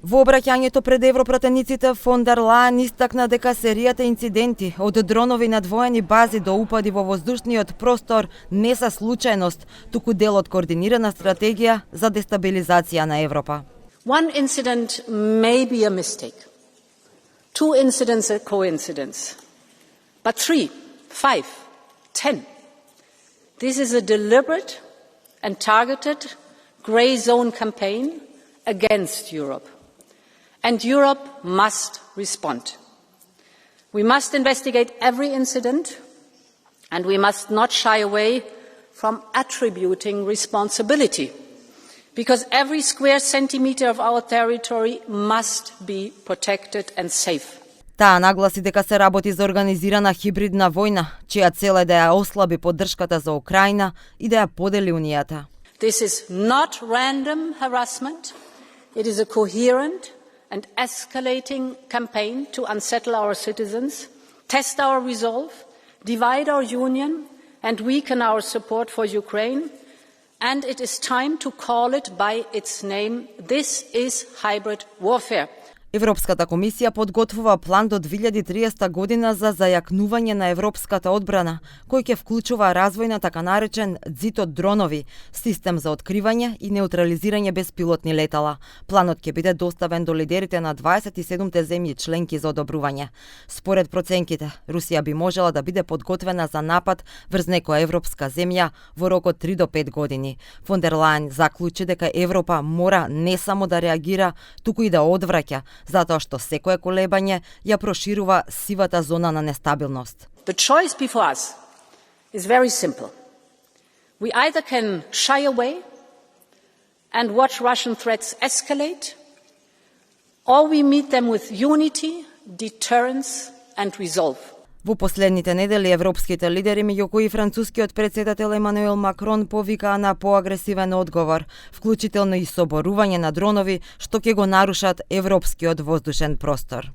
Во обраќањето пред европратениците, фон дер Лајен истакна дека серијата инциденти од дронови над воени бази до упади во воздушниот простор не се случајност, туку дел од координирана стратегија за дестабилизација на Европа. One incident may be a mistake. Two incidents a coincidence. But 3, 5, 10. This is a deliberate and targeted grey zone campaign against Europe. And Europe must respond. We must investigate every incident, and we must not shy away from attributing responsibility, because every square centimetre of our territory must be protected and safe. Таа нагласи дека се работи за организирана хибридна војна, чија цел е да ја ослаби поддршката за Украина и да ја подели Унијата. This is not random harassment. It is a coherent and escalating campaign to unsettle our citizens, test our resolve, divide our union, and weaken our support for Ukraine. And it is time to call it by its name. This is hybrid warfare. Европската комисија подготвува план до 2030 година за зајакнување на европската одбрана, кој ќе вклучува развој на така наречен ѕид од дронови, систем за откривање и неутрализирање беспилотни летала. Планот ќе биде доставен до лидерите на 27 земји членки за одобрување. Според проценките, Русија би можела да биде подготвена за напад врз некоја европска земја во рок од 3 до 5 години. Фон дер Лајен заклучи дека Европа мора не само да реагира, туку и да одвраќа, затоа што секое колебање ја проширува сивата зона на нестабилност. The choice before us is very simple. We either can shy away and watch Russian threats escalate, or we meet them with unity, deterrence and resolve. Во последните недели европските лидери, меѓу кои францускиот претседател Емануел Макрон, повикаа на поагресивен одговор, вклучително и соборување на дронови што ќе го нарушат европскиот воздушен простор.